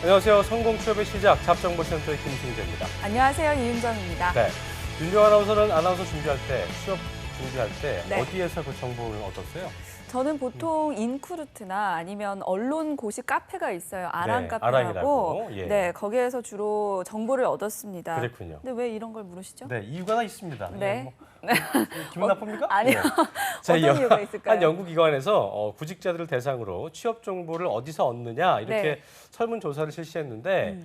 안녕하세요. 성공 취업의 시작 잡정보센터의 김승재입니다. 안녕하세요. 이윤정입니다. 네, 윤정 아나운서는 아나운서 준비할 때, 취업 준비할 때 네. 어디에서 그 정보를 얻었어요? 저는 보통 인쿠르트나 아니면 언론 고시 카페가 있어요. 아랑 네, 카페라고. 아랑이라고. 예. 네, 거기에서 주로 정보를 얻었습니다. 그랬군요. 근데 왜 이런 걸 물으시죠? 네, 이유가 하나 있습니다. 네. 기분 나쁩니까? 아니요. 자, 어떤 이유가 있을까요? 한 연구기관에서 구직자들을 대상으로 취업 정보를 어디서 얻느냐 이렇게 네. 설문조사를 실시했는데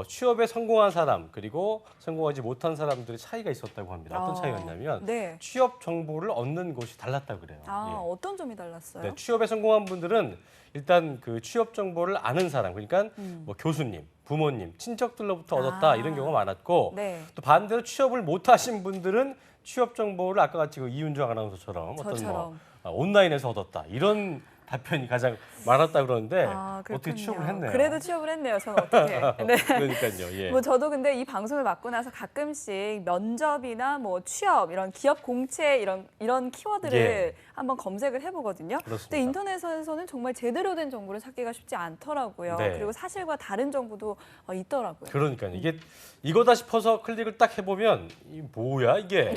취업에 성공한 사람 그리고 성공하지 못한 사람들의 차이가 있었다고 합니다. 어떤 차이였냐면 네. 취업 정보를 얻는 곳이 달랐다고 그래요. 아, 예. 어떤 점이 달랐어요? 네, 취업에 성공한 분들은 일단 그 취업 정보를 아는 사람, 그러니까 뭐 교수님, 부모님, 친척들로부터 얻었다 이런 경우가 많았고 네. 또 반대로 취업을 못 하신 분들은 취업 정보를 아까 같이 그 이윤정 아나운서처럼 어떤 뭐 저처럼. 온라인에서 얻었다 이런 답변이 가장 많았다 그러는데 아, 어떻게 그렇군요. 취업을 했네요. 그래도 취업을 했네요. 저는 어떻게. 네. 그러니까요. 예. 뭐 저도 근데 이 방송을 맡고 나서 가끔씩 면접이나 뭐 취업 이런 기업 공채 이런 키워드를 예. 한번 검색을 해보거든요. 그렇습니다. 근데 인터넷에서는 정말 제대로 된 정보를 찾기가 쉽지 않더라고요. 네. 그리고 사실과 다른 정보도 있더라고요. 그러니까요. 이게 이거다 싶어서 클릭을 딱 해보면 이 뭐야 이게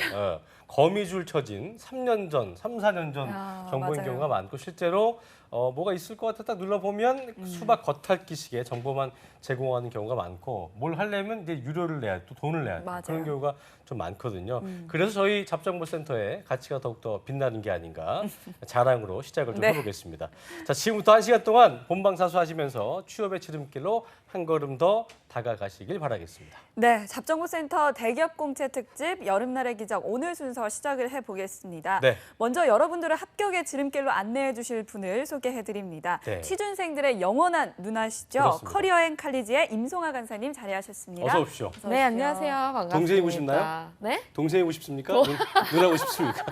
거미줄 쳐진 3년 전, 3, 4년 전 정보인 맞아요. 경우가 많고 실제로 뭐가 있을 것 같아 딱 눌러보면 수박 겉핥기식의 정보만 제공하는 경우가 많고 뭘 하려면 이제 유료를 내야 또 돈을 내야 돼. 맞아요. 그런 경우가 좀 많거든요. 그래서 저희 잡정보센터의 가치가 더욱더 빛나는 게 아닌가 자랑으로 시작을 좀 네. 해보겠습니다. 자, 지금부터 1시간 동안 본방사수하시면서 취업의 지름길로 한 걸음 더 다가가시길 바라겠습니다. 네, 잡정보센터 대기업 공채 특집 여름날의 기적 오늘 순서 시작을 해보겠습니다. 네. 먼저 여러분들을 합격의 지름길로 안내해 주실 분을 소개해드립니다. 네. 취준생들의 영원한 누나시죠. 그렇습니다. 커리어앤 칼리지의 임송아 간사님 자리하셨습니다. 어서 오십시오. 어서 네, 오십시오. 안녕하세요. 반갑습니다. 동생이고 싶나요? 네? 동생이고 싶습니까? 누나고 싶습니까?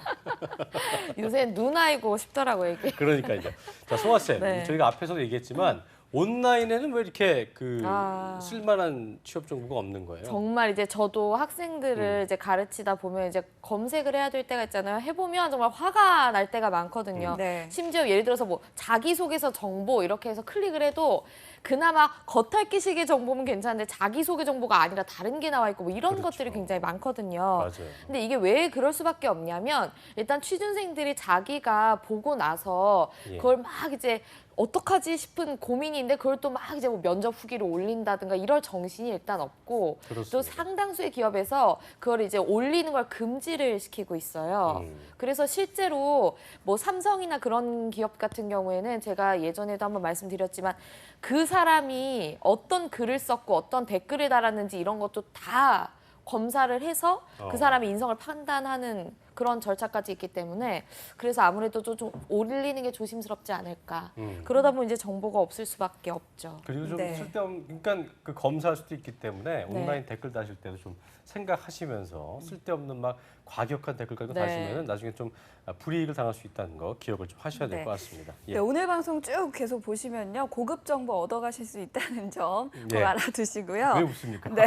요새 누나이고 싶더라고요, 이게. 그러니까요. 자, 송아 쌤, 네. 저희가 앞에서도 얘기했지만 온라인에는 왜 이렇게 아. 쓸만한 취업 정보가 없는 거예요? 정말 이제 저도 학생들을 이제 가르치다 보면 이제 검색을 해야 될 때가 있잖아요. 해보면 정말 화가 날 때가 많거든요. 네. 심지어 예를 들어서 뭐 자기소개서 정보 이렇게 해서 클릭을 해도 그나마 겉핥기식의 정보면 괜찮은데 자기소개 정보가 아니라 다른 게 나와 있고 뭐 이런 그렇죠. 것들이 굉장히 많거든요. 맞아요. 근데 이게 왜 그럴 수밖에 없냐면 일단 취준생들이 자기가 보고 나서 예. 그걸 막 이제 어떡하지 싶은 고민인데 그걸 또 막 이제 뭐 면접 후기를 올린다든가 이럴 정신이 일단 없고 그렇습니다. 또 상당수의 기업에서 그걸 이제 올리는 걸 금지를 시키고 있어요. 그래서 실제로 뭐 삼성이나 그런 기업 같은 경우에는 제가 예전에도 한번 말씀드렸지만 그 사람이 어떤 글을 썼고 어떤 댓글을 달았는지 이런 것도 다 검사를 해서 그 사람의 인성을 판단하는 그런 절차까지 있기 때문에 그래서 아무래도 좀 올리는 게 조심스럽지 않을까. 그러다 보면 이제 정보가 없을 수밖에 없죠. 그리고 좀 네. 쓸데없는, 그러니까 그 검사할 수도 있기 때문에 온라인 댓글 다실 때도 좀 생각하시면서 쓸데없는 막 과격한 댓글 깔고 네. 다시면은 나중에 좀 불이익을 당할 수 있다는 거 기억을 좀 하셔야 될 네. 것 같습니다. 예. 네, 오늘 방송 쭉 계속 보시면요. 고급 정보 얻어가실 수 있다는 점 꼭 예. 알아두시고요. 왜 웃습니까? 네,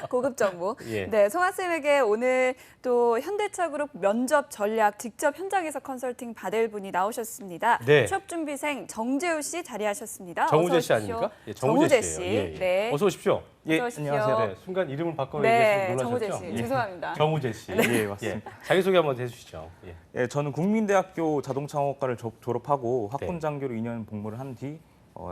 고급 정보. 예. 네, 송아 쌤에게 오늘 또 현대차그룹 면접 전략 직접 현장에서 컨설팅 받을 분이 나오셨습니다. 네. 취업 준비생 정재우 씨 자리하셨습니다. 정우재 어서 씨 오십시오. 아닙니까? 예, 정우재 씨예요. 씨. 예, 예. 네. 어서 오십시오. 예, 어서 오십시오. 안녕하세요. 네, 순간 이름을 바꿔 네, 얘기해서 정우재 놀라셨죠? 씨. 예. 죄송합니다. 정우재 씨. 예, 맞습니다. 자기소개 한번 해주시죠. 예. 예, 저는 국민대학교 자동차공학과를 졸업하고 네. 학군장교로 2년 복무를 한 뒤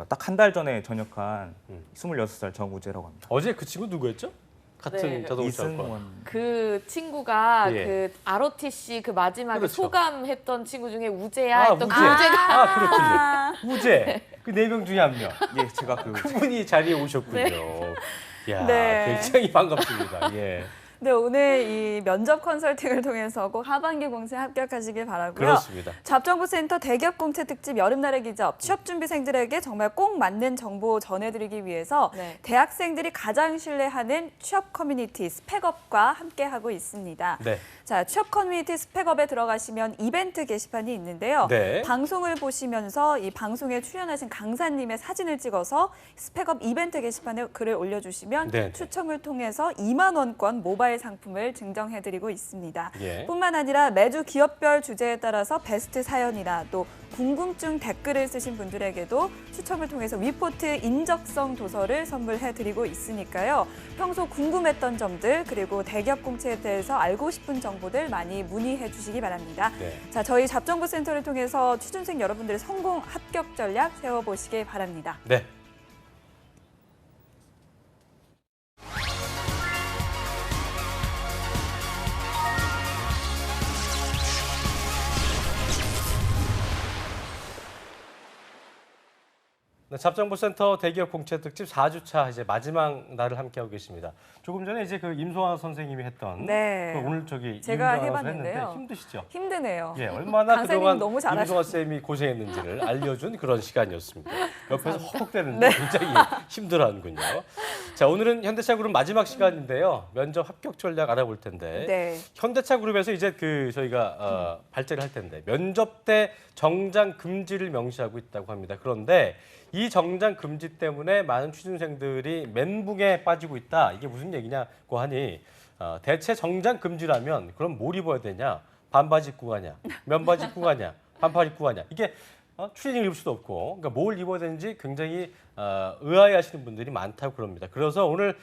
딱 한 달 전에 전역한 26살 정우재라고 합니다. 어제 그 친구 누구였죠? 같은 네. 자동차과. 이승원. 그 친구가 예. 그 ROTC 그 마지막에 그렇죠. 소감했던 친구 중에 우재야 아, 했던 우재. 그 우재가 아, 그렇군요. 우재. 그 네 명 중에 한 명. 예, 제가 그 그분이 자리에 오셨군요. 이야, 네. 굉장히 반갑습니다. 예. 네, 오늘 이 면접 컨설팅을 통해서 꼭 하반기 공채 합격하시길 바라고요. 그렇습니다. 잡정보센터 대기업 공채 특집 여름날의 기적 취업 준비생들에게 정말 꼭 맞는 정보 전해드리기 위해서 네. 대학생들이 가장 신뢰하는 취업 커뮤니티 스펙업과 함께하고 있습니다. 네. 자, 취업 커뮤니티 스펙업에 들어가시면 이벤트 게시판이 있는데요. 네. 방송을 보시면서 이 방송에 출연하신 강사님의 사진을 찍어서 스펙업 이벤트 게시판에 글을 올려주시면 네. 추첨을 통해서 2만 원권 모바일 모바일 상품을 증정해드리고 있습니다. 예. 뿐만 아니라 매주 기업별 주제에 따라서 베스트 사연이나 또 궁금증 댓글을 쓰신 분들에게도 추첨을 통해서 위포트 인적성 도서를 선물해드리고 있으니까요. 평소 궁금했던 점들 그리고 대기업 공채에 대해서 알고 싶은 정보들 많이 문의해 주시기 바랍니다. 네. 자, 저희 잡정부센터를 통해서 취준생 여러분들의 성공 합격 전략 세워보시기 바랍니다. 네. 네, 잡정부센터 대기업 공채 특집 4주차 이제 마지막 날을 함께하고 계십니다. 조금 전에 이제 그 임소환 선생님이 했던 네. 그 오늘 저기 제가 이은정 아나운서 해봤는데요. 했는데 힘드시죠? 힘드네요. 예, 얼마나 강사님 그동안 너무 잘하셨- 임소환 쌤이 고생했는지를 알려준 그런 시간이었습니다. 옆에서 헉헉대는데 굉장히 힘들어하는군요. 자, 오늘은 현대차그룹 마지막 시간인데요. 면접 합격 전략 알아볼 텐데 네. 현대차그룹에서 이제 그 저희가 발제를 할 텐데 면접 때 정장 금지를 명시하고 있다고 합니다. 그런데 이 정장 금지 때문에 많은 취준생들이 멘붕에 빠지고 있다. 이게 무슨 얘기냐고 하니 대체 정장 금지라면 그럼 뭘 입어야 되냐? 반바지 입고 가냐? 면바지 입고 가냐? 반팔 입고 가냐? 이게 추리닝을 입을 수도 없고 그러니까 뭘 입어야 되는지 굉장히 의아해하시는 분들이 많다고 그럽니다. 그래서 오늘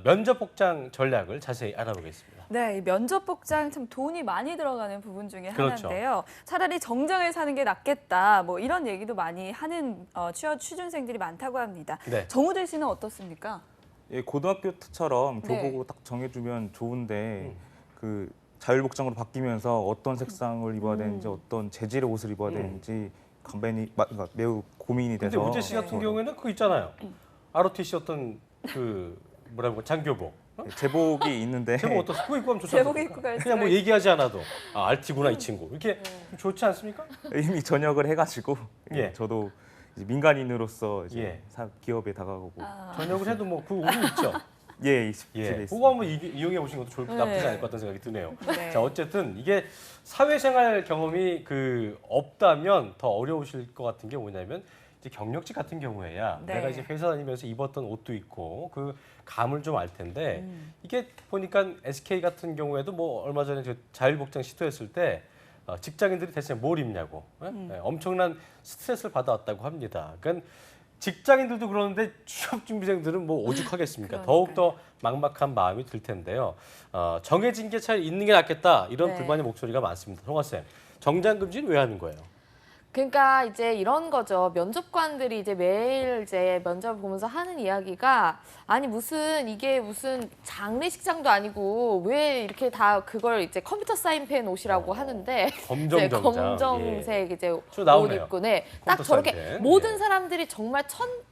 면접 복장 전략을 자세히 알아보겠습니다. 네, 이 면접 복장 참 돈이 많이 들어가는 부분 중에 그렇죠. 하나인데요. 차라리 정장을 사는 게 낫겠다. 뭐 이런 얘기도 많이 하는 취준생들이 많다고 합니다. 네. 정우대 씨는 어떻습니까? 예, 고등학교처럼 네. 교복으로 딱 정해주면 좋은데 그 자율복장으로 바뀌면서 어떤 색상을 입어야 되는지 어떤 재질의 옷을 입어야 되는지 그러니까 매우 고민이 근데 돼서 우재 씨 같은 경우에는 그거 있잖아요. ROTC 어떤 그 뭐라고 장교복. 제복이 있는데 제복 어떻어? 그거 입고 하면 좋지 않습니까? 제복 입고 갈 그냥 뭐 수가 얘기하지 않아도 RT구나 이 친구. 이렇게 좋지 않습니까? 이미 전역을 해가지고 예. 저도 이제 민간인으로서 이제 예. 기업에 다가가고 전역을 해도 뭐 그 옷은 있죠. 예, 예, 집에 그거 있습니다. 한번 이용해 보시는 것도 나쁘지 않을 것 같다는 생각이 드네요. 네. 자, 어쨌든 이게 사회생활 경험이 없다면 더 어려우실 것 같은 게 뭐냐면 이제 경력직 같은 경우에야 네. 내가 이제 회사 다니면서 입었던 옷도 있고 그 감을 좀 알 텐데 이게 보니까 SK 같은 경우에도 뭐 얼마 전에 저 자율복장 시도했을 때 직장인들이 대체 뭘 입냐고 네, 엄청난 스트레스를 받아왔다고 합니다. 그러니까 직장인들도 그러는데 취업 준비생들은 뭐 오죽하겠습니까? 더욱더 막막한 마음이 들 텐데요. 정해진 게 잘 있는 게 낫겠다 이런 네. 불만의 목소리가 많습니다. 송아 쌤, 정장 금지는 왜 하는 거예요? 그러니까 이제 이런 거죠. 면접관들이 이제 매일 이제 면접을 보면서 하는 이야기가 아니 이게 무슨 장례식장도 아니고 왜 이렇게 다 그걸 이제 컴퓨터 사인펜 옷이라고 하는데 검정 이제 정장. 검정색 이제 저 옷 나오네요. 입고 딱 컴퓨터 저렇게 사인펜. 모든 예. 사람들이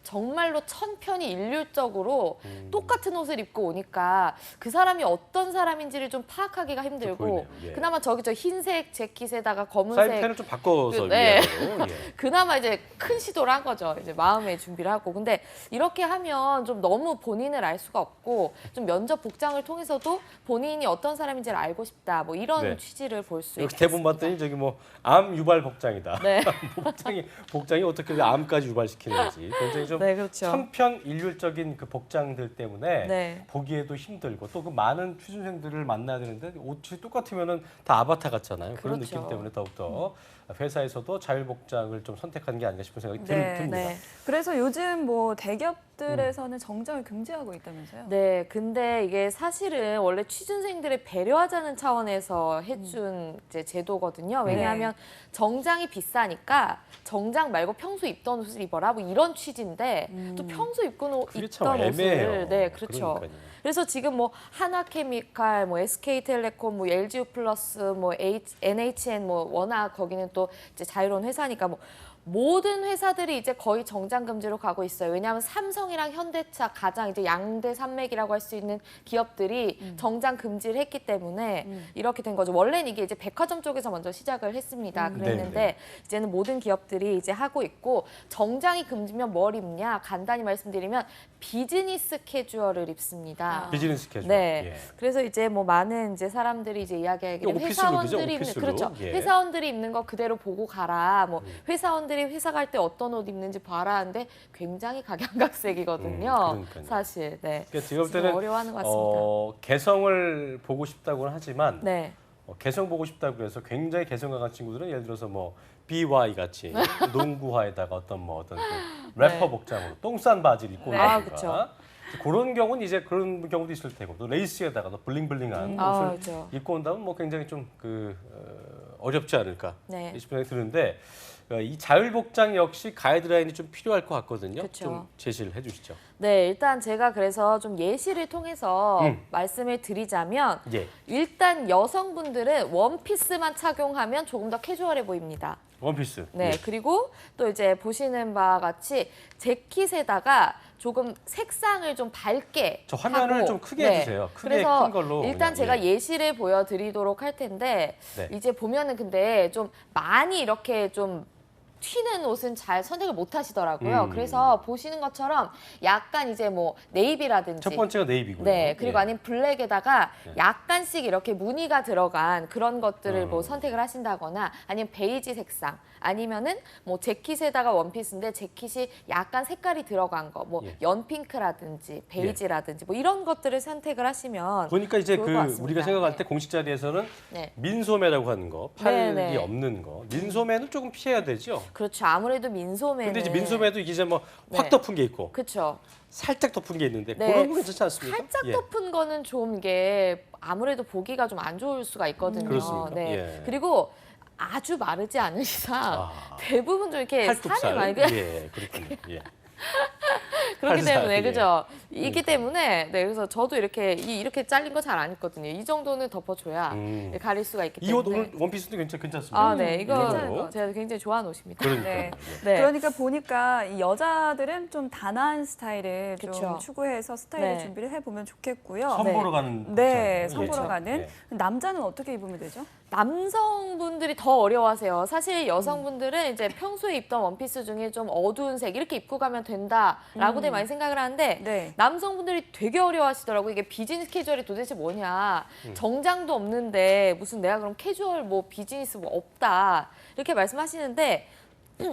정말로 천편이 일률적으로 똑같은 옷을 입고 오니까 그 사람이 어떤 사람인지를 좀 파악하기가 힘들고 보이네요. 예. 그나마 저기 저 흰색 재킷에다가 검은색 사인펜을 좀 바꿔서 네. 위아래로. 예. 그나마 이제 큰 시도를 한 거죠. 이제 마음의 준비를 하고. 근데 이렇게 하면 좀 너무 본인을 알 수가 없고 좀 면접 복장을 통해서도 본인이 어떤 사람인지를 알고 싶다. 뭐 이런 네. 취지를 볼 수 이렇게 있습니다. 대본 봤더니 저기 뭐 암 유발 복장이다. 네. 복장이 어떻게 암까지 유발시키는지 굉장히 좀 네, 그렇죠. 천편일률적인 그 복장들 때문에 네. 보기에도 힘들고 또 그 많은 취준생들을 만나야 되는데 옷이 똑같으면은 다 아바타 같잖아요. 그런 그렇죠. 느낌 때문에 더욱더 회사에서도 자율복장을 좀 선택하는 게 아닌가 싶은 생각이 네, 듭니다. 네. 그래서 요즘 뭐 대기업들에서는 정장을 금지하고 있다면서요? 네, 근데 이게 사실은 원래 취준생들을 배려하자는 차원에서 해준 이제 제도거든요. 왜냐하면 정장이 비싸니까 정장 말고 평소 입던 옷을 입어라 뭐 이런 취지인데 또 평소 그게 참 입던 애매해요. 옷을 네, 그렇죠. 그러니까요. 그래서 지금 뭐 한화케미칼, 뭐 SK텔레콤, 뭐 LG우플러스, 뭐 NHN 뭐 워낙 거기는 또 이제 자유로운 회사니까 뭐 모든 회사들이 이제 거의 정장 금지로 가고 있어요. 왜냐하면 삼성이랑 현대차 가장 이제 양대 산맥이라고 할 수 있는 기업들이 정장 금지를 했기 때문에 이렇게 된 거죠. 원래는 이게 이제 백화점 쪽에서 먼저 시작을 했습니다. 그랬는데 네네. 이제는 모든 기업들이 이제 하고 있고 정장이 금지면 뭘 입냐? 간단히 말씀드리면 비즈니스 캐주얼을 입습니다. 비즈니스 캐주얼. 네. 예. 그래서 이제 뭐 많은 이제 사람들이 이제 이야기하기를 오피스룩이죠, 회사원들이 입는 오피스룩. 그렇죠. 예. 회사원들이 입는 거 그대로 보고 가라. 뭐 회사원들이 사람들이 회사 갈 때 어떤 옷 입는지 봐라 하는데 굉장히 각양각색이거든요. 그러니까요. 사실. 네. 그러니까 제가 볼 좀 때는 어려워하는 것 같습니다. 개성을 보고 싶다고는 하지만 네. 개성 보고 싶다고 해서 굉장히 개성 강한 친구들은 예를 들어서 뭐 BY 같이 농구화에다가 어떤 그 래퍼 네. 복장으로 똥싼 바지를 입고 네. 온다든가 아, 그쵸. 그런 경우는 이제 그런 경우도 있을 테고 또 레이스에다가 또 블링블링한 아, 옷을 그렇죠. 입고 온다면 뭐 굉장히 좀 어렵지 않을까 네. 싶은 생각이 드는데 이 자율복장 역시 가이드라인이 좀 필요할 것 같거든요. 그쵸. 좀 제시를 해주시죠. 네, 일단 제가 그래서 좀 예시를 통해서 말씀을 드리자면 예. 일단 여성분들은 원피스만 착용하면 조금 더 캐주얼해 보입니다. 원피스. 네, 예. 그리고 또 이제 보시는 바와 같이 재킷에다가 조금 색상을 좀 밝게 저 화면을 하고, 좀 크게 해주세요. 크게 그래서 큰 걸로 일단 그냥, 제가 예. 예시를 보여드리도록 할 텐데 네. 이제 보면은 근데 좀 많이 이렇게 좀 튀는 옷은 잘 선택을 못 하시더라고요. 그래서 보시는 것처럼 약간 이제 뭐 네이비라든지 첫 번째가 네이비고요. 네, 그리고 예. 아니면 블랙에다가 네. 약간씩 이렇게 무늬가 들어간 그런 것들을 뭐 음. 선택을 하신다거나 아니면 베이지 색상 아니면은 뭐 재킷에다가 원피스인데 재킷이 약간 색깔이 들어간 거, 뭐 예. 연핑크라든지 베이지라든지 뭐 이런 것들을 선택을 하시면 보니까 이제 좋을 것 같습니다. 우리가 생각할 네. 때 공식 자리에서는 네. 민소매라고 하는 거, 팔이 네. 없는 거. 민소매는 조금 피해야 되죠. 그렇죠. 아무래도 민소매는 근데 이제 민소매도 이게 이제 뭐 확 네. 덮은 게 있고 그렇죠. 살짝 덮은 게 있는데 네. 그런 거 괜찮지 않습니까? 살짝 예. 덮은 거는 좀 이게 아무래도 보기가 좀 안 좋을 수가 있거든요. 그렇습니까? 네. 예. 그리고 아주 마르지 않은 이상 아. 대부분 좀 이렇게 살이 팔뚝살. 많이 예, 그렇군요. 예. 그렇기 팔살, 때문에 예. 그죠? 이기 그러니까. 때문에 네 그래서 저도 이렇게 잘린 거 잘 안 입거든요. 이 정도는 덮어줘야 네, 가릴 수가 있기 이 옷 때문에. 오늘 원피스도 괜찮습니다. 아, 네, 이거 이걸로. 제가 굉장히 좋아하는 옷입니다. 그러니까요. 네. 예. 네. 그러니까 보니까 이 여자들은 좀 단아한 스타일을 좀 그쵸. 추구해서 스타일을 네. 준비를 해보면 좋겠고요. 선보러 가는 네, 옷이잖아요. 선보러 예. 가는. 예. 남자는 어떻게 입으면 되죠? 남성분들이 더 어려워하세요. 사실 여성분들은 이제 평소에 입던 원피스 중에 좀 어두운 색 이렇게 입고 가면 된다라고들 많이 생각을 하는데 네. 남성분들이 되게 어려워하시더라고요. 이게 비즈니스 캐주얼이 도대체 뭐냐. 정장도 없는데 무슨 내가 그럼 캐주얼 뭐 비즈니스 뭐 없다. 이렇게 말씀하시는데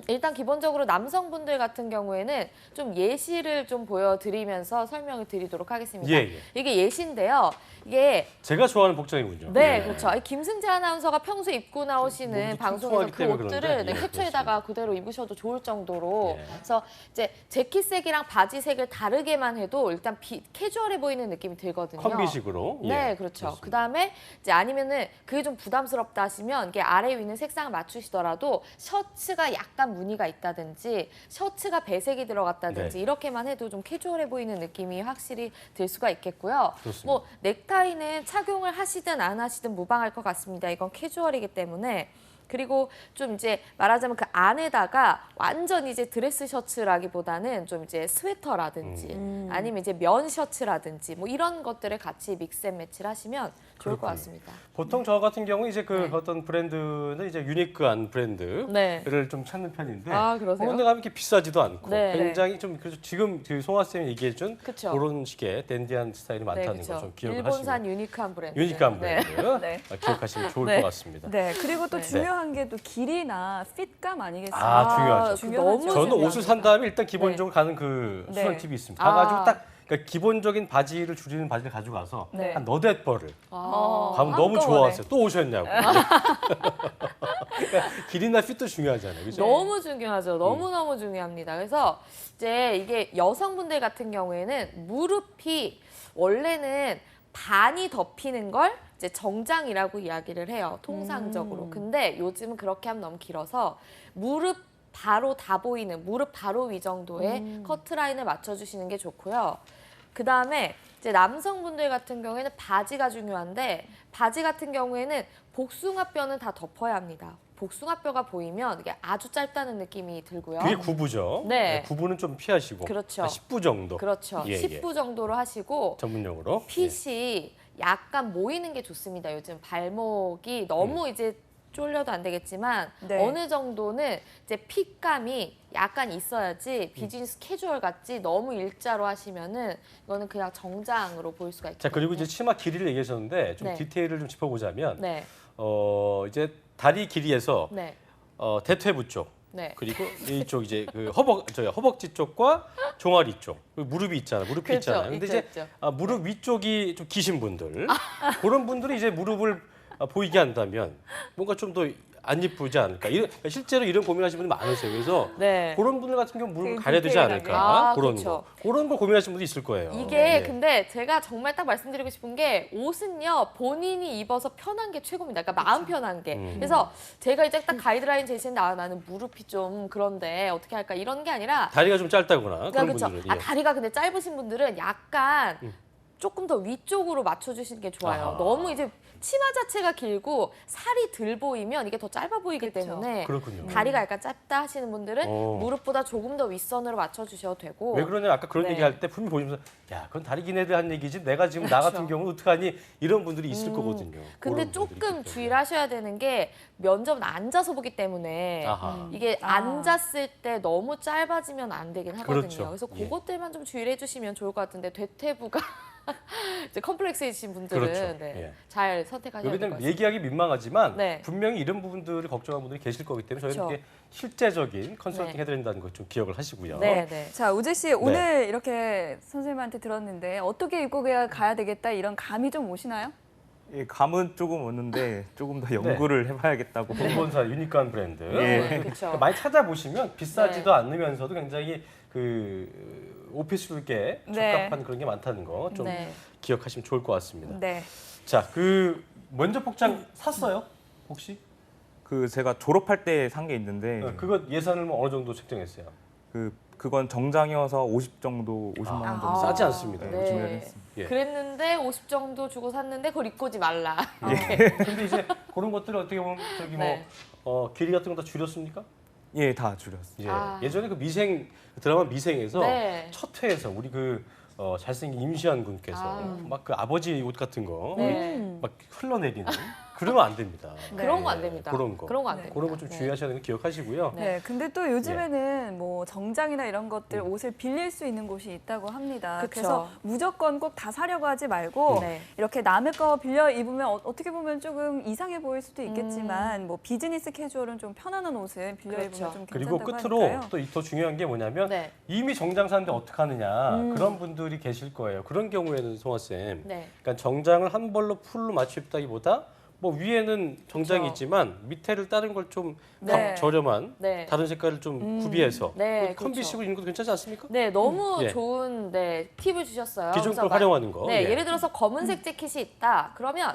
일단 기본적으로 남성분들 같은 경우에는 좀 예시를 좀 보여드리면서 설명을 드리도록 하겠습니다. 예, 예. 이게 예시인데요. 이게 제가 좋아하는 복장이군요. 네, 예. 그렇죠. 아니, 김승재 아나운서가 평소에 입고 나오시는 몸이 방송에서 퉁퉁하기 그 때문에 옷들을 그런데, 네, 예, 캡처에다가 그대로 입으셔도 좋을 정도로 예. 그래서 이제 재킷색이랑 바지색을 다르게만 해도 일단 캐주얼해 보이는 느낌이 들거든요. 컴비식으로. 예. 네, 그렇죠. 그렇습니다. 그다음에 이제 아니면은 그게 좀 부담스럽다 하시면 이게 아래 위는 색상을 맞추시더라도 셔츠가 약간 무늬가 있다든지 셔츠가 배색이 들어갔다든지 네. 이렇게만 해도 좀 캐주얼해 보이는 느낌이 확실히 들 수가 있겠고요. 그렇습니다. 뭐 넥타이는 착용을 하시든 안 하시든 무방할 것 같습니다. 이건 캐주얼이기 때문에. 그리고 좀 이제 말하자면 그 안에다가 완전 이제 드레스 셔츠라기보다는 좀 이제 스웨터라든지 아니면 이제 면 셔츠라든지 뭐 이런 것들을 같이 믹스앤매치를 하시면 좋을 것 그렇군요. 같습니다. 보통 저 같은 경우 이제 그 네. 어떤 브랜드는 이제 유니크한 브랜드를 네. 좀 찾는 편인데 아, 그러세요? 그런 데 가면 이렇게 비싸지도 않고 네. 굉장히 좀 그래서 지금 그 송아 쌤이 얘기해준 그쵸. 그런 식의 댄디한 스타일이 많다는 그쵸. 거 좀 기억을 일본산 하시면 유니크한 브랜드. 유니크한 네. 브랜드 네. 기억하시면 좋을 네. 것 같습니다. 네, 그리고 또 네. 중요한 게 또 길이나 핏감 아니겠습니까? 아, 중요하죠. 중요하죠. 너무 저는 중요합니다. 옷을 산 다음에 일단 기본적으로 가는 그 네. 수선 팁이 있습니다. 아. 가가지고 딱 그러니까 기본적인 바지를 줄이는 바지를 가져가서 네. 한 너댓 벌을 아, 가면 너무 한꺼번에. 좋아하세요. 또 오셨냐고. 그러니까 길이나 핏도 중요하잖아요. 그죠? 너무 중요하죠. 너무너무 중요합니다. 그래서 이제 이게 여성분들 같은 경우에는 무릎이 원래는 반이 덮이는 걸 이제 정장이라고 이야기를 해요. 통상적으로. 근데 요즘은 그렇게 하면 너무 길어서 무릎 바로 다 보이는 무릎 바로 위 정도의 커트라인을 맞춰주시는 게 좋고요. 그 다음에 이제 남성분들 같은 경우에는 바지가 중요한데 바지 같은 경우에는 복숭아뼈는 다 덮어야 합니다. 복숭아뼈가 보이면 이게 아주 짧다는 느낌이 들고요. 그게 구부죠. 네. 구부는 좀 피하시고. 그렇죠. 한 10부 정도. 그렇죠. 예, 10부 정도로 하시고 전문용어로. 핏이 약간 모이는 게 좋습니다. 요즘 발목이 너무 이제 쫄려도 안 되겠지만 네. 어느 정도는 이제 핏감이 약간 있어야지 비즈니스 캐주얼 같지 너무 일자로 하시면은 이거는 그냥 정장으로 보일 수가 있거든요. 자 그리고 이제 치마 길이를 얘기하셨는데 좀 네. 디테일을 좀 짚어보자면 네, 이제 다리 길이에서 네, 대퇴부 쪽 네. 그리고 이쪽 이제 그 허벅지 쪽과 종아리 쪽, 그리고 무릎이 있잖아, 무릎이 그렇죠, 있잖아요. 근데 이제 있죠. 무릎 위쪽이 좀 기신 분들, 그런 분들이 이제 무릎을 보이게 한다면 뭔가 좀 더 안 예쁘지 않을까. 실제로 이런 고민하시는 분들 많으세요. 그래서 네. 그런 분들 같은 경우 무릎을 되게 가려야 되지 디테일하게. 않을까. 아, 그런 그렇죠. 거, 그런 걸 고민하시는 분도 있을 거예요. 이게 네. 근데 제가 정말 딱 말씀드리고 싶은 게 옷은요 본인이 입어서 편한 게 최고입니다. 그러니까 마음 편한 게. 그래서 제가 이제 딱 가이드라인 제시했는데 나는 무릎이 좀 그런데 어떻게 할까 이런 게 아니라 다리가 좀 짧다거나 그런 그렇죠. 분들은. 예. 다리가 근데 짧으신 분들은 약간 조금 더 위쪽으로 맞춰주시는 게 좋아요. 아하. 너무 이제 치마 자체가 길고 살이 들 보이면 이게 더 짧아 보이기 그렇죠. 때문에 그렇군요. 다리가 약간 짧다 하시는 분들은 어. 무릎보다 조금 더 윗선으로 맞춰주셔도 되고 왜 그러냐 아까 그런 네. 얘기할 때 분명히 보시면서 야 그건 다리 긴 애들 한 얘기지 내가 지금 나 같은 경우는 어떡하니 이런 분들이 있을 거거든요. 근데 그런 분들이 있기 조금 때문에. 주의를 하셔야 되는 게 면접은 앉아서 보기 때문에 아하. 이게 아. 앉았을 때 너무 짧아지면 안 되긴 하거든요. 그렇죠. 그래서 예. 그것들만 좀 주의를 해주시면 좋을 것 같은데 대퇴부가 이제 컴플렉스이신 분들은 그렇죠. 네, 예. 잘 선택하셔야 될 것 여기는 같습니다. 얘기하기 민망하지만 네. 분명히 이런 부분들을 걱정하는 분들이 계실 거기 때문에 저희는 그렇죠. 이렇게 실제적인 컨설팅 네. 해드린다는 것 좀 기억을 하시고요. 네, 네. 자, 우재 씨 오늘 이렇게 선생님한테 들었는데 어떻게 입고 가야 되겠다 이런 감이 좀 오시나요? 예, 감은 조금 오는데 조금 네. 더 연구를 해봐야겠다고. 본본사 유니크한 브랜드. 예. 그렇죠. 많이 찾아보시면 비싸지도 네. 않으면서도 굉장히 그 오피스룩에 네. 적합한 그런 게 많다는 거 좀 네. 기억하시면 좋을 것 같습니다. 네. 자, 그 면접 복장 샀어요? 혹시? 그 제가 졸업할 때 산 게 있는데 그거 예산을 뭐 어느 정도 책정했어요? 그건 정장이어서 50 정도, 50만 원 정도. 싸지 않습니다. 네, 네. 준비를 했습니다. 예. 그랬는데 50 정도 주고 샀는데 그걸 입고 오지 말라. 근데 이제 그런 것들을 어떻게 보면 저기 네. 길이 같은 거 다 줄였습니까? 예, 다 줄였어요. 예. 아. 예전에 그 드라마 미생에서 네. 첫 회에서 우리 잘생긴 임시완 군께서 아. 막 그 아버지 옷 같은 거 네. 막 흘러내리는 그러면 안 됩니다. 그런 거 안 됩니다. 그런 거. 그런 거 안 됩니다. 그런 거 좀 네. 주의하셔야 되는 거 기억하시고요. 네, 근데 또 요즘에는 뭐 정장이나 이런 것들 옷을 빌릴 수 있는 곳이 있다고 합니다. 그쵸. 그래서 무조건 꼭 다 사려고 하지 말고 네. 이렇게 남의 거 빌려 입으면 어떻게 보면 조금 이상해 보일 수도 있겠지만 뭐 비즈니스 캐주얼은 좀 편안한 옷을 빌려 그렇죠. 입으면 좀 그리고 괜찮다고 끝으로 하니까요. 또 더 중요한 게 뭐냐면 네. 이미 정장 사는데 어떡하느냐 그런 분들이 계실 거예요. 그런 경우에는 송아 쌤, 네. 그러니까 정장을 한 벌로 풀로 맞춰 입다기보다 뭐 위에는 정장이 그렇죠. 있지만 밑에를 다른 걸 좀 네. 저렴한 네. 다른 색깔을 좀 구비해서 네, 컨비식으로 입는 것도 괜찮지 않습니까? 네, 너무 예. 좋은 팁을 주셨어요. 기존 그래서 걸 활용하는 거. 네, 예. 예를 들어서 검은색 재킷이 있다. 그러면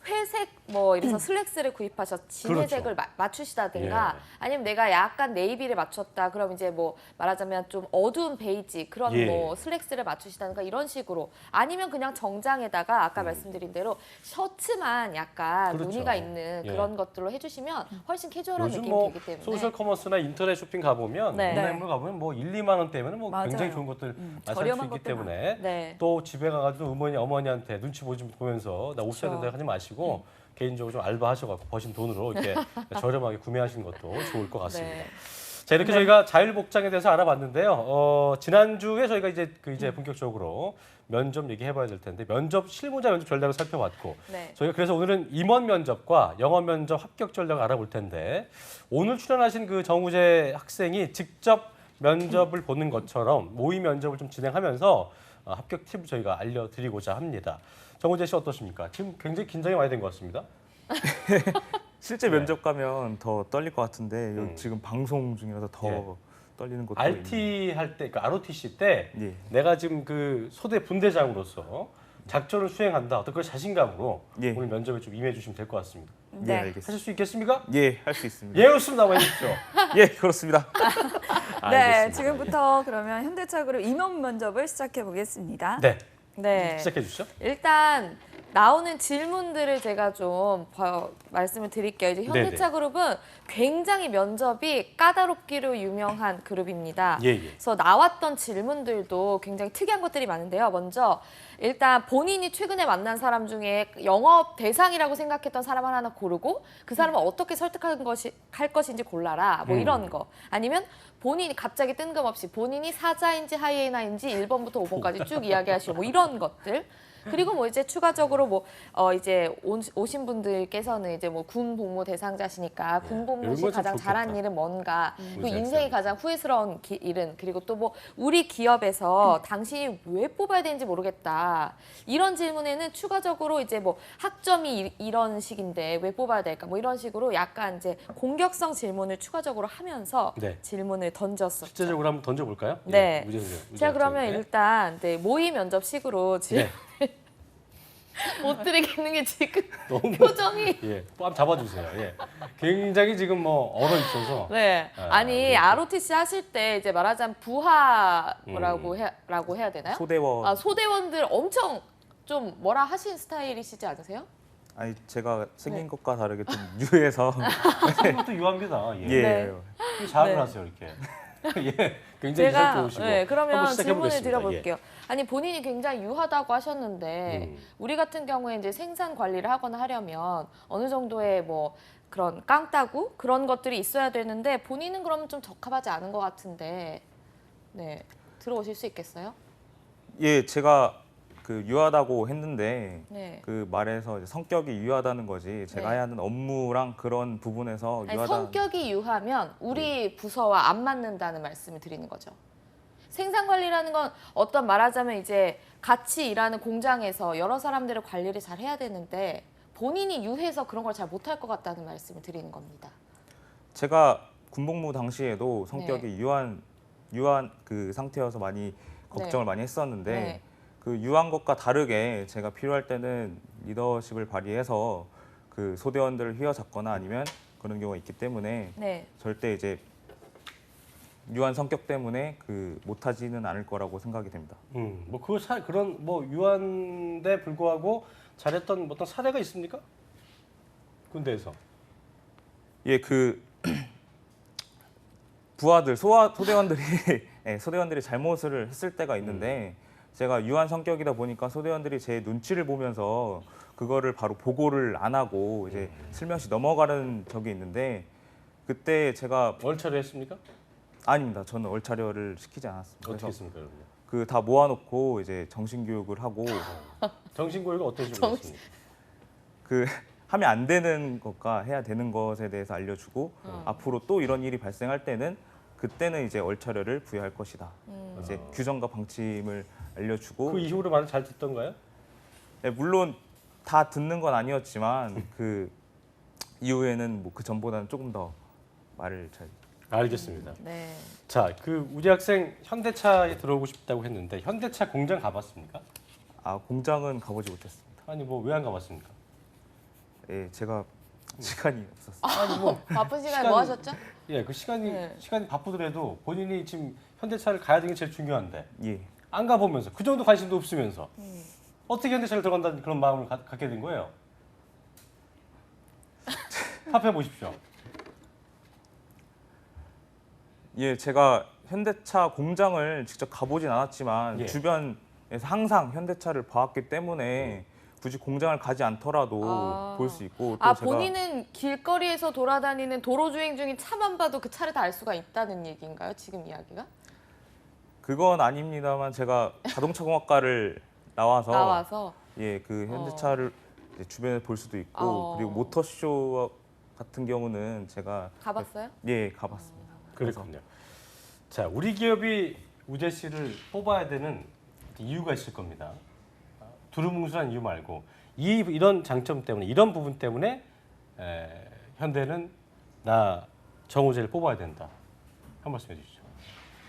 회색 뭐 이래서 슬랙스를 구입하셔서 진회색을 맞추시다든가 예. 아니면 내가 약간 네이비를 맞췄다. 그럼 이제 뭐 말하자면 좀 어두운 베이지 그런 예. 뭐 슬랙스를 맞추시다든가 이런 식으로 아니면 그냥 정장에다가 아까 말씀드린 대로 셔츠만 약간 그렇죠. 무늬가 있는 예. 그런 것들로 해주시면 훨씬 캐주얼한 요즘 느낌이 뭐 되기 때문에 소셜 커머스나 인터넷 쇼핑 가보면 네. 온라인몰 가보면 뭐 1, 2만 원대면 뭐 맞아요. 굉장히 좋은 것들 살 수 저렴한 있기 것들 때문에 네. 또 집에 가가지고 어머니한테 눈치 보면서 나 옷 사야 된다 하지 마시고 개인적으로 좀 알바하셔갖고 버신 돈으로 이렇게 저렴하게 구매하시는 것도 좋을 것 같습니다. 네. 자, 이렇게 저희가 자율복장에 대해서 알아봤는데요. 지난주에 저희가 이제 본격적으로 면접 얘기해봐야 될 텐데 면접 실무자 면접 전략을 살펴봤고 네. 저희가 그래서 오늘은 임원 면접과 영어 면접 합격 전략을 알아볼 텐데 오늘 출연하신 그 정우재 학생이 직접 면접을 보는 것처럼 모의 면접을 좀 진행하면서 합격 팁을 저희가 알려드리고자 합니다. 정우재 씨 어떠십니까? 지금 굉장히 긴장이 많이 된 것 같습니다. 실제 네. 면접 가면 더 떨릴 것 같은데 지금 방송 중이라서 더 예. 떨리는 것도 RT 할 때, 그 ROTC 때 예. 내가 지금 그 소대 분대장으로서 작전을 수행한다. 어떤 그런 자신감으로 예. 오늘 면접에 좀 임해 주시면 될 것 같습니다. 있는데. 네. 예, 알겠습니다. 하실 수 있겠습니까? 예, 할 수 있습니다. 예, 그렇습니다. 한번 해주십시오. 예, 그렇습니다. 네, 알겠습니다. 지금부터 그러면 현대차그룹 임원 면접을 시작해 보겠습니다. 네, 네. 시작해 주시죠. 일단 나오는 질문들을 제가 좀 말씀을 드릴게요. 이제 현대차 그룹은 굉장히 면접이 까다롭기로 유명한 그룹입니다. 예, 예. 그래서 나왔던 질문들도 굉장히 특이한 것들이 많은데요. 먼저 일단 본인이 최근에 만난 사람 중에 영업 대상이라고 생각했던 사람 하나 고르고 그 사람을 어떻게 할 것인지 골라라. 뭐 이런 거. 아니면 본인이 갑자기 뜬금없이 본인이 사자인지 하이에나인지 1번부터 5번까지 쭉 이야기하시고 뭐 이런 것들. 그리고 뭐 이제 추가적으로 뭐 이제 오신 분들께서는 이제 뭐 군 복무 대상자시니까 군 복무 이런 시 거좀 가장 잘한 좋겠다. 일은 뭔가 또 우리 인생이 학생. 가장 후회스러운 일은 그리고 또 뭐 우리 기업에서 당신이 왜 뽑아야 되는지 모르겠다 이런 질문에는 추가적으로 이제 뭐 학점이 이런 식인데 왜 뽑아야 될까 뭐 이런 식으로 약간 이제 공격성 질문을 추가적으로 하면서 네. 질문을 던졌었죠. 실제적으로 한번 던져볼까요? 네. 예, 우재 제가 그러면 학생에게. 일단 네, 모의 면접식으로 지금 네. 못 드리겠는 게 지금 너무 표정이 예, 꽉 잡아주세요. 예, 굉장히 지금 뭐 얼어 있어서. 네. 아, 아니 그렇죠. ROTC 하실 때 이제 말하자면 부하라고 라고 해야 되나요? 소대원. 아, 소대원들 엄청 좀 뭐라 하신 스타일이시지 않으세요? 아니 제가 생긴 네. 것과 다르게 좀 유해서 지금부터 유합니다. 예. 예. 네. 잘을 네. 하세요 이렇게. 예, 굉장히 잘 제가 좋으시고. 네, 한번 그러면 시작해 질문을 보겠습니다. 드려볼게요. 아니 본인이 굉장히 유하다고 하셨는데 우리 같은 경우에 이제 생산 관리를 하거나 하려면 어느 정도의 뭐 그런 깡따구 그런 것들이 있어야 되는데 본인은 그러면 좀 적합하지 않은 것 같은데 네 들어오실 수 있겠어요? 예, 제가 그 유하다고 했는데 네. 그 말에서 이제 성격이 유하다는 거지 제가 네. 해야 하는 업무랑 그런 부분에서 아니, 유하다. 성격이 유하면 우리 부서와 안 맞는다는 말씀을 드리는 거죠. 생산 관리라는 건 어떤 말하자면 이제 같이 일하는 공장에서 여러 사람들을 관리를 잘 해야 되는데 본인이 유해서 그런 걸 잘 못할 것 같다는 말씀을 드리는 겁니다. 제가 군복무 당시에도 성격이 네. 유한 그 상태여서 많이 걱정을 많이 했었는데 네. 그 유한 것과 다르게 제가 필요할 때는 리더십을 발휘해서 그 소대원들을 휘어잡거나 아니면 그런 경우가 있기 때문에 네. 절대 이제 유한 성격 때문에 그 못하지는 않을 거라고 생각이 됩니다. 뭐 그런 뭐 유한데 불구하고 잘했던 어떤 사례가 있습니까? 군대에서. 예, 그 부하들 소대원들이 예, 소대원들이 잘못을 했을 때가 있는데 제가 유한 성격이다 보니까 소대원들이 제 눈치를 보면서 그거를 바로 보고를 안 하고 이제 슬며시 넘어가는 적이 있는데 그때 제가 월차를 했습니까? 아닙니다. 저는 얼차려를 시키지 않았습니다. 어떻게 그래서 했습니까, 그러면? 그 다 모아놓고 이제 정신 교육을 하고 정신고의가 어떤 식으로 했습니까? 그 하면 안 되는 것과 해야 되는 것에 대해서 알려주고 앞으로 또 이런 일이 발생할 때는 그때는 이제 얼차려를 부여할 것이다. 이제 규정과 방침을 알려주고 그 이후로 말을 잘 듣던가요? 네, 물론 다 듣는 건 아니었지만 그 이후에는 뭐 그 전보다는 조금 더 말을 잘 알겠습니다. 네. 자, 그 우리 학생 현대차에 들어오고 싶다고 했는데 현대차 공장 가봤습니까? 공장은 가보지 못했습니다. 아니 뭐 왜 안 가봤습니까? 예, 제가 시간이 없었어요. 아니 뭐 바쁜 시간에 뭐 하셨죠? 예, 그 시간이 네. 바쁘더라도 본인이 지금 현대차를 가야 되는 게 제일 중요한데 예, 안 가보면서 그 정도 관심도 없으면서 어떻게 현대차를 들어간다는 그런 마음을 갖게 된 거예요? 답해 보십시오. 예, 제가 현대차 공장을 직접 가보진 않았지만 예. 주변에서 항상 현대차를 봐왔기 때문에 굳이 공장을 가지 않더라도 볼 수 있고 또 아 제가 본인은 길거리에서 돌아다니는 도로 주행 중인 차만 봐도 그 차를 다 알 수가 있다는 얘기인가요? 지금 이야기가? 그건 아닙니다만 제가 자동차 공학과를 나와서 예, 그 현대차를 이제 주변에 볼 수도 있고 그리고 모터쇼 같은 경우는 제가 가봤어요? 예, 가봤습니다. 그렇군요. 자, 우리 기업이 우재 씨를 뽑아야 되는 이유가 있을 겁니다. 두루뭉술한 이유 말고 이런 장점 때문에 이런 부분 때문에 현대는 나 정우재를 뽑아야 된다. 한 말씀 해주시죠.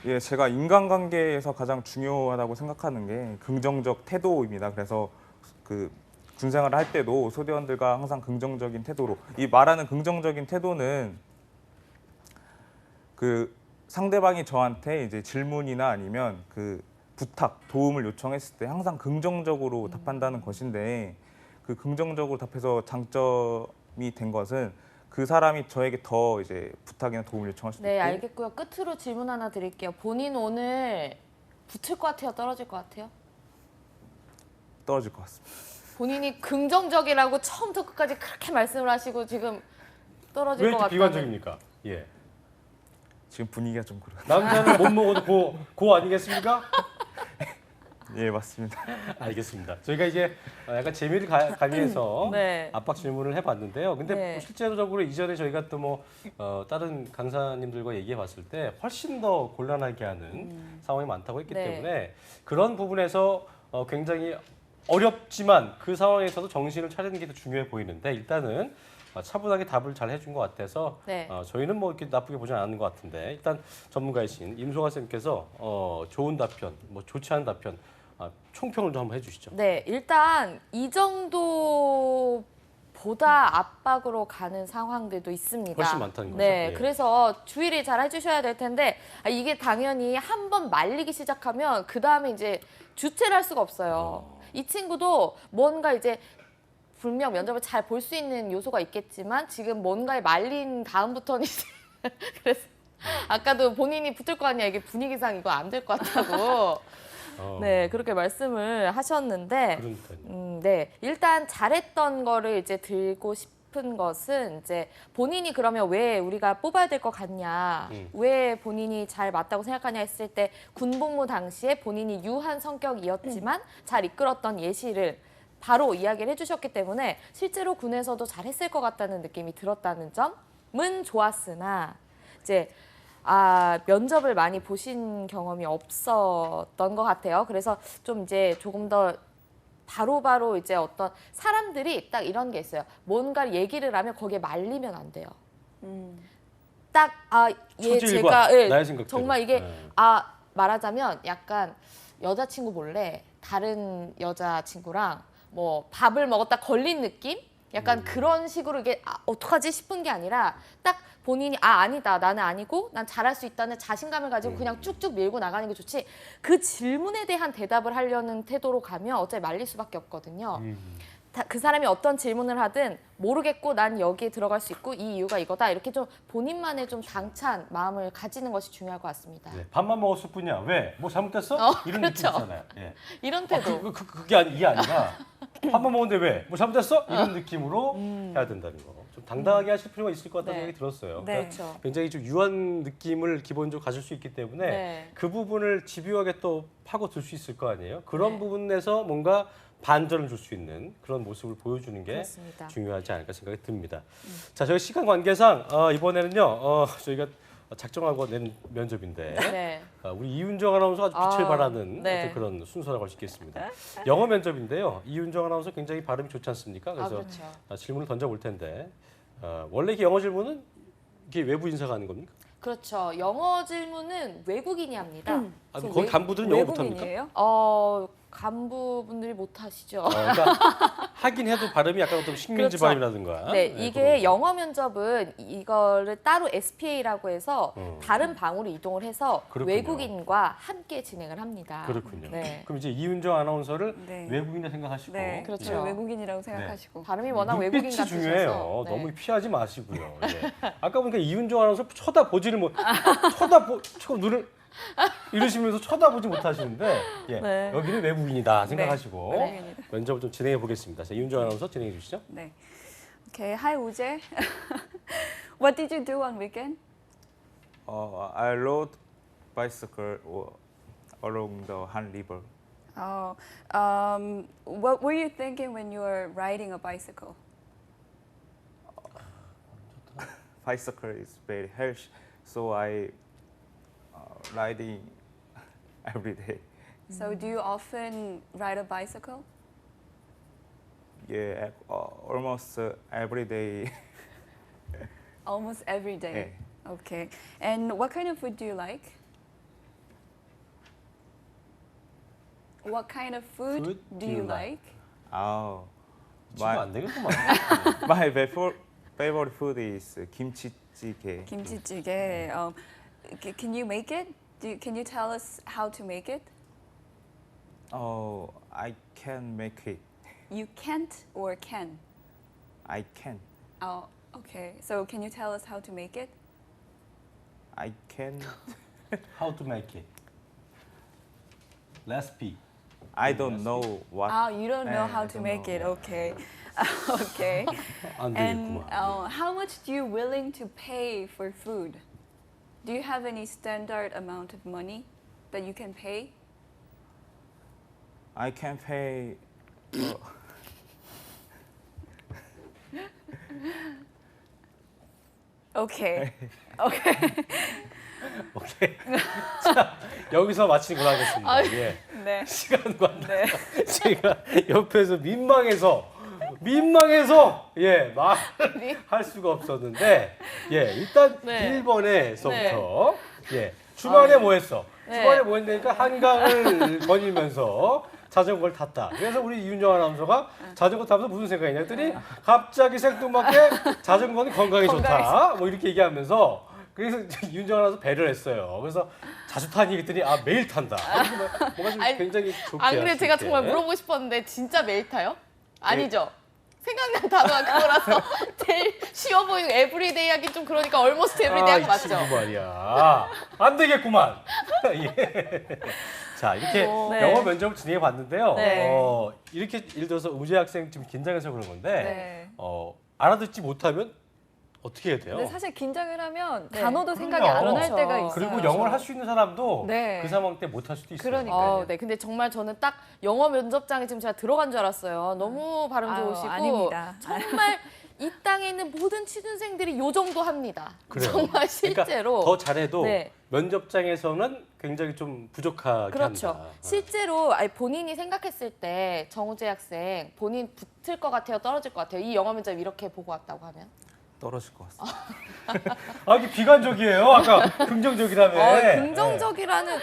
예, 제가 인간관계에서 가장 중요하다고 생각하는 게 긍정적 태도입니다. 그래서 그 군생활을 할 때도 소대원들과 항상 긍정적인 태도로 이 말하는 긍정적인 태도는 그 상대방이 저한테 이제 질문이나 아니면 그 부탁, 도움을 요청했을 때 항상 긍정적으로 답한다는 것인데 그 긍정적으로 답해서 장점이 된 것은 그 사람이 저에게 더 이제 부탁이나 도움을 요청할 수도 네, 있고 알겠고요. 끝으로 질문 하나 드릴게요. 본인 오늘 붙을 것 같아요? 떨어질 것 같아요? 떨어질 것 같습니다. 본인이 긍정적이라고 처음부터 끝까지 그렇게 말씀을 하시고 지금 떨어질 왜 것 이렇게 같다는. 비관적입니까? 예. 지금 분위기가 좀 그래요. 남자는 못 먹어도 고 아니겠습니까? 예, 맞습니다. 알겠습니다. 저희가 이제 약간 재미를 가미해서 네. 압박 질문을 해봤는데요. 근데 네. 뭐 실제로적으로 이전에 저희가 또 뭐 다른 강사님들과 얘기해봤을 때 훨씬 더 곤란하게 하는 상황이 많다고 했기 네. 때문에 그런 부분에서 굉장히 어렵지만 그 상황에서도 정신을 차리는 게 더 중요해 보이는데 일단은 차분하게 답을 잘 해준 것 같아서 네. 저희는 뭐 이렇게 나쁘게 보지 않는 것 같은데 일단 전문가이신 임송아 쌤께서 좋은 답변, 뭐 좋지 않은 답변 총평을 좀 한번 해주시죠. 네, 일단 이 정도보다 압박으로 가는 상황들도 있습니다. 훨씬 많다는 거죠. 네, 예. 그래서 주의를 잘 해주셔야 될 텐데 이게 당연히 한 번 말리기 시작하면 그 다음에 이제 주체를 할 수가 없어요. 이 친구도 뭔가 이제 분명 면접을 잘 볼 수 있는 요소가 있겠지만 지금 뭔가에 말린 다음부터는 이제 그래서 아까도 본인이 붙을 거 아니야 이게 분위기상 이거 안 될 것 같다고 네 그렇게 말씀을 하셨는데 그러니까요. 네 일단 잘했던 거를 이제 들고 싶은 것은 이제 본인이 그러면 왜 우리가 뽑아야 될 것 같냐 왜 본인이 잘 맞다고 생각하냐 했을 때 군복무 당시에 본인이 유한 성격이었지만 잘 이끌었던 예시를 바로 이야기를 해주셨기 때문에 실제로 군에서도 잘했을 것 같다는 느낌이 들었다는 점은 좋았으나 이제 면접을 많이 보신 경험이 없었던 것 같아요. 그래서 좀 이제 조금 더 바로바로 이제 어떤 사람들이 딱 이런 게 있어요. 뭔가 얘기를 하면 거기에 말리면 안 돼요. 딱 처질과 제가 나의 생각대로. 정말 이게 네. 말하자면 약간 여자친구 몰래 다른 여자친구랑 뭐 밥을 먹었다 걸린 느낌? 약간 그런 식으로 이게 어떡하지 싶은 게 아니라 딱 본인이 아니다 나는 아니고 난 잘할 수 있다는 자신감을 가지고 그냥 쭉쭉 밀고 나가는 게 좋지 그 질문에 대한 대답을 하려는 태도로 가면 어차피 말릴 수밖에 없거든요. 그 사람이 어떤 질문을 하든 모르겠고 난 여기에 들어갈 수 있고 이 이유가 이거다 이렇게 좀 본인만의 좀 당찬 마음을 가지는 것이 중요할 것 같습니다. 네, 밥만 먹었을 뿐이야. 왜? 뭐 잘못됐어? 이런 그렇죠. 느낌 있잖아요. 예. 이런 태도. 그게 이게 아니라 밥만 먹었는데 왜? 뭐 잘못됐어? 이런 느낌으로 해야 된다는 거. 좀 당당하게 하실 필요가 있을 것 같다는 네. 생각이 들었어요. 네. 그러니까 그렇죠. 굉장히 좀 유한 느낌을 기본적으로 가질 수 있기 때문에 네. 그 부분을 집요하게 또 파고들 수 있을 거 아니에요. 그런 네. 부분에서 뭔가 반전을 줄 수 있는 그런 모습을 보여주는 게 그렇습니다. 중요하지 않을까 생각이 듭니다. 자, 저희 시간 관계상 이번에는요 저희가 작정하고 낸 면접인데 네. 우리 이윤정 아나운서가 아주 빛을 아, 발하는 네. 어떤 그런 순서라고 할 수 있겠습니다. 영어 면접인데요. 이윤정 아나운서 굉장히 발음이 좋지 않습니까? 그래서 그렇죠. 질문을 던져볼 텐데 원래 이게 영어 질문은 이게 외부 인사가 하는 겁니까? 그렇죠. 영어 질문은 외국인이 합니다. 거기 간부들은 영어 못합니까? 외국인이에요? 간부분들이 못하시죠. 그러니까 하긴 해도 발음이 약간 어떤 식민지 그렇죠. 발음이라든가. 네, 이게 그런 거. 영어 면접은 이거를 따로 SPA라고 해서 다른 방으로 이동을 해서 그렇군요. 외국인과 함께 진행을 합니다. 그렇군요. 네. 그럼 이제 이윤정 아나운서를 네. 외국인이라 생각하시고 네, 그렇죠. 저희 외국인이라고 생각하시고. 발음이 워낙 외국인 눈빛이 같으셔서. 중요해요. 네. 너무 피하지 마시고요. 예. 아까 보니까 이윤정 아나운서 쳐다보지를 못, 눈을 이러시면서 쳐다보지 못하시는데 예. 네. 여기는 외국인이다 생각하시고 외국인이다. 면접을 좀 진행해 보겠습니다. 자, 이윤정 아나운서 진행해 주시죠. 네. Okay, hi Uje. What did you do on weekend? I rode bicycle along the Han River. Oh, what were you thinking when you were riding a bicycle? Bicycle is very healthy, so I riding every day. So do you often ride a bicycle? Yeah, almost every day. Almost every day. 네. Okay. And what kind of food do you like? What kind of food do you like? Oh, 지금 안 되겠구만. my favorite food is kimchi-jjigae. Kimchi-jjigae. Can you make it? Can you tell us how to make it? Oh, I can make it. You can't or can? I can. Oh, okay. So can you tell us how to make it? I can. How to make it? Recipe. I don't know what. Oh, you don't know I how to don't make know. it. Okay. Okay. 안 And 되겠구만. how much do you willing to pay for food? Do you have any standard amount of money that you can pay? I can pay. 오케이. 오케이. 자, 여기서 마치는 걸로 하겠습니다. 아, 예. 네. 시간 관계. 제가 옆에서 민망해서 예, 말을 할 수가 없었는데 예, 일단 네. 1번에서부터 예, 주말에 뭐 했어? 네. 주말에 뭐 했냐니까 한강을 거닐면서 자전거를 탔다. 그래서 우리 이윤정 아나운서가 자전거 타면서 무슨 생각이냐 했더니 갑자기 생뚱맞게 자전거는 건강에 좋다. 뭐 이렇게 얘기하면서 그래서 이윤정 아나운서 배를 했어요. 그래서 자주 타니 그랬더니 아 매일 탄다. 뭔가 좀 아니, 굉장히 좋게 안 그래 할 수 제가 있게. 정말 물어보고 싶었는데 진짜 매일 타요? 아니죠. 생각난 단어가 그거라서 제일 쉬워 보이는 에브리데이 하긴 좀 그러니까 얼모스트 에브리데이 한거 이 맞죠? 친구 말이야. 안 되겠구만. 예. 자, 이렇게 네. 영어 면접을 진행해 봤는데요. 네. 이렇게 예를 들어서 우재 학생 좀 긴장해서 그런 건데 네. 알아듣지 못하면 어떻게 해야 돼요? 근데 사실 긴장을 하면 네. 단어도 생각이 그럼요. 안 날 그렇죠. 때가 있어요. 그리고 영어를 할 수 있는 사람도 네. 그 상황 때 못 할 수도 있어요. 그러니까요. 네. 근데 정말 저는 딱 영어 면접장에 지금 제가 들어간 줄 알았어요. 너무 발음 아유, 좋으시고 아닙니다. 정말 이 땅에 있는 모든 취준생들이 요 정도 합니다. 그래요. 정말 실제로. 그러니까 더 잘해도 네. 면접장에서는 굉장히 좀 부족하게 그렇죠. 한다. 실제로 아니, 본인이 생각했을 때 정우재 학생 본인 붙을 것 같아요, 떨어질 것 같아요. 이 영어 면접 이렇게 보고 왔다고 하면. 떨어질 것 같습니다. 이게 비관적이에요. 아까 긍정적이라며. 긍정적이라는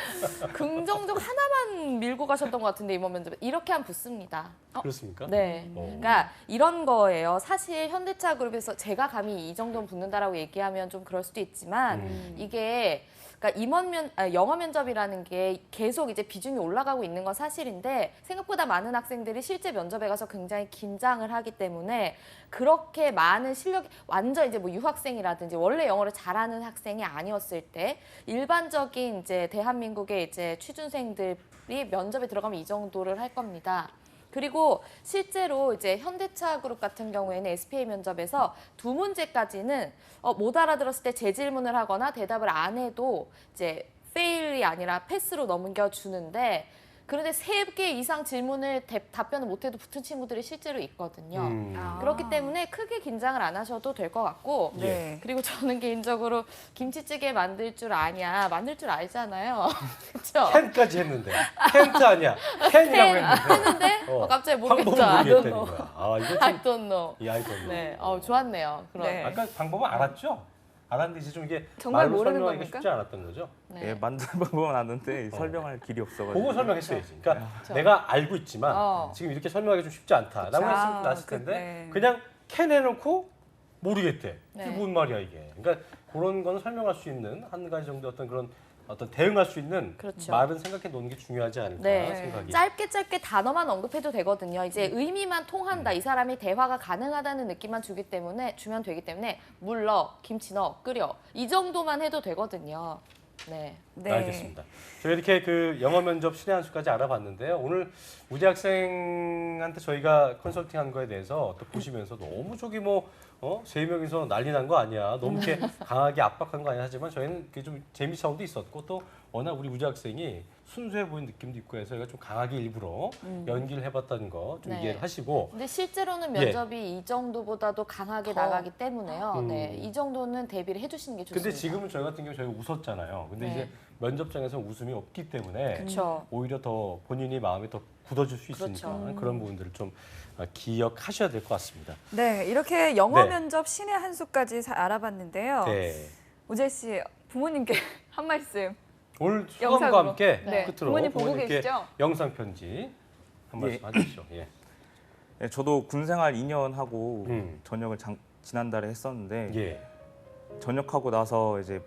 긍정적 하나만 밀고 가셨던 것 같은데 이번 면접 이렇게 하면 붙습니다. 그렇습니까? 네. 그러니까 이런 거예요. 사실 현대차 그룹에서 제가 감히 이 정도는 붙는다라고 얘기하면 좀 그럴 수도 있지만 이게 그러니까 영어 면접이라는 게 계속 이제 비중이 올라가고 있는 건 사실인데 생각보다 많은 학생들이 실제 면접에 가서 굉장히 긴장을 하기 때문에 그렇게 많은 실력이 완전 이제 뭐 유학생이라든지 원래 영어를 잘하는 학생이 아니었을 때 일반적인 이제 대한민국의 이제 취준생들이 면접에 들어가면 이 정도를 할 겁니다. 그리고 실제로 이제 현대차 그룹 같은 경우에는 SPA 면접에서 2문제까지는 못 알아들었을 때 재질문을 하거나 대답을 안 해도 이제 페일이 아니라 패스로 넘겨주는데 그런데 3개 이상 질문을 답변을 못해도 붙은 친구들이 실제로 있거든요. 아. 그렇기 때문에 크게 긴장을 안 하셔도 될 것 같고 네. 그리고 저는 개인적으로 김치찌개 만들 줄 아냐 만들 줄 알잖아요. 그렇죠? 캔까지 했는데 캔트 아니야 캔이라고 했는데 했는데 갑자기 모르겠죠. 방법을 I don't 모르겠다는 know. 거야. 이거 I 참 don't know. 이 아이콘. 네, 좋았네요. 그럼. 네. 아까 방법은 알았죠? 알았는데 이제 좀 이게 정말 말로 모르는 설명하기가 겁니까? 쉽지 않았던 거죠. 네. 예, 만드는 방법은 아는데 설명할 길이 없어가지고. 보고 설명했어야지. 그러니까 그렇죠. 내가 알고 있지만 어. 지금 이렇게 설명하기 좀 쉽지 않다라고 그쵸. 했으면 놨을 그, 텐데 네. 그냥 캔 해놓고 모르겠대. 네. 이게 뭔 말이야 이게. 그러니까 그런 거는 설명할 수 있는 한 가지 정도 어떤 대응할 수 있는 그렇죠. 말은 생각해 놓는 게 중요하지 않을까 네. 생각이. 짧게 단어만 언급해도 되거든요. 이제 의미만 통한다. 이 사람이 대화가 가능하다는 느낌만 주면 되기 때문에 물 넣어, 김치 넣어, 끓여. 이 정도만 해도 되거든요. 네. 네. 알겠습니다. 저희 이렇게 그 영어 면접 신의 한 수까지 알아봤는데요. 오늘 우재 학생한테 저희가 컨설팅한 거에 대해서 또 보시면서 너무 저기 뭐 3명이서 난리 난 거 아니야. 너무 이렇게 강하게 압박한 거 아니야 하지만 저희는 그게 좀 재미싸움도 있었고 또 워낙 우리 우재 학생이 순수해 보이는 느낌도 있고 해서 저희가 좀 강하게 일부러 연기를 해봤다는 거 좀 네. 이해를 하시고 근데 실제로는 예. 면접이 이 정도보다도 강하게 더. 나가기 때문에요. 네. 이 정도는 대비를 해주시는 게 좋습니다. 근데 지금은 저희 같은 경우 저희가 웃었잖아요. 근데 네. 이제 면접장에서 웃음이 없기 때문에 그렇죠. 오히려 더 본인이 마음이 더 굳어질 수 있으니까 그렇죠. 그런 부분들을 좀 기억하셔야 될 것 같습니다. 네, 이렇게 영어 네. 면접 신의 한 수까지 알아봤는데요. 네. 우재 씨, 부모님께 한 말씀. 오늘 소감과 영상으로. 함께 네. 끝으로 부모님 보고 부모님께 계시죠? 영상 편지 한 말씀 해주시죠. 예. 예, 저도 군 생활 2년 하고 전역을 지난달에 했었는데 예. 전역하고 나서 이제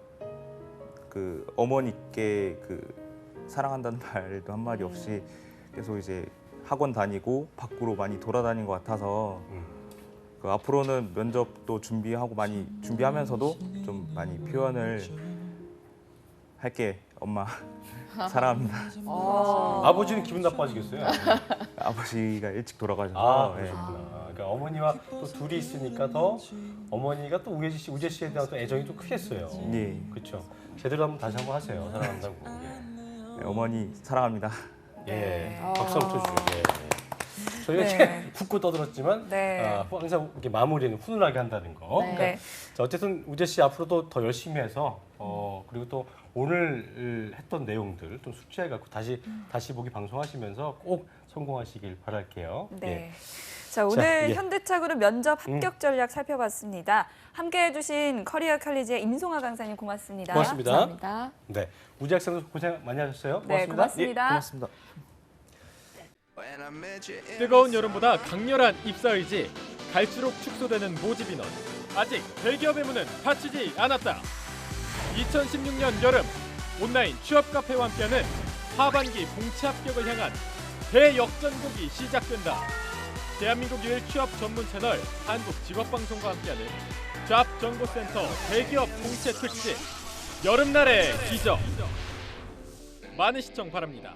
그 어머니께 그 사랑한다는 말도 한 마디 없이 계속 이제 학원 다니고 밖으로 많이 돌아다닌 것 같아서 그 앞으로는 면접도 준비하고 많이 준비하면서도 좀 많이 표현을 할게. 엄마 사랑합니다. 아버지는 기분 나빠지겠어요. 아버지가 일찍 돌아가셔서 아, 예. 그러셨구나. 그러니까 어머니와 또 둘이 있으니까 더 어머니가 또 우재 씨에 대한 또 애정이 좀 크겠어요. 예. 그렇죠. 제대로 한번 다시 한번 하세요. 사랑한다고. 예. 네, 어머니 사랑합니다. 네. 박수 한번 쳐주세요. 예. 저희가 네. 이렇게 굳고 떠들었지만 네. 항상 이렇게 마무리는 훈훈하게 한다는 거. 네. 네. 자, 어쨌든 우재 씨 앞으로도 더 열심히 해서 그리고 또 오늘 했던 내용들 좀 숙지해 갖고 다시 보기 방송하시면서 꼭 성공하시길 바랄게요. 네. 예. 자, 오늘 예. 현대차그룹 면접 합격 전략 살펴봤습니다. 함께해 주신 커리어 칼리지의 임송아 강사님 고맙습니다. 고맙습니다. 감사합니다. 네, 우재 학생도 고생 많이 하셨어요. 네, 고맙습니다. 고맙습니다. 뜨거운 여름보다 강렬한 입사 의지, 갈수록 축소되는 모집 인원. 아직 대기업의 문은 닫히지 않았다. 2016년 여름 온라인 취업 카페와 함께하는 하반기 공채 합격을 향한 대역전극이 시작된다. 대한민국 유일 취업 전문 채널 한국직업방송과 함께하는 잡정보센터 대기업 공채 특집 여름날의 기적. 많은 시청 바랍니다.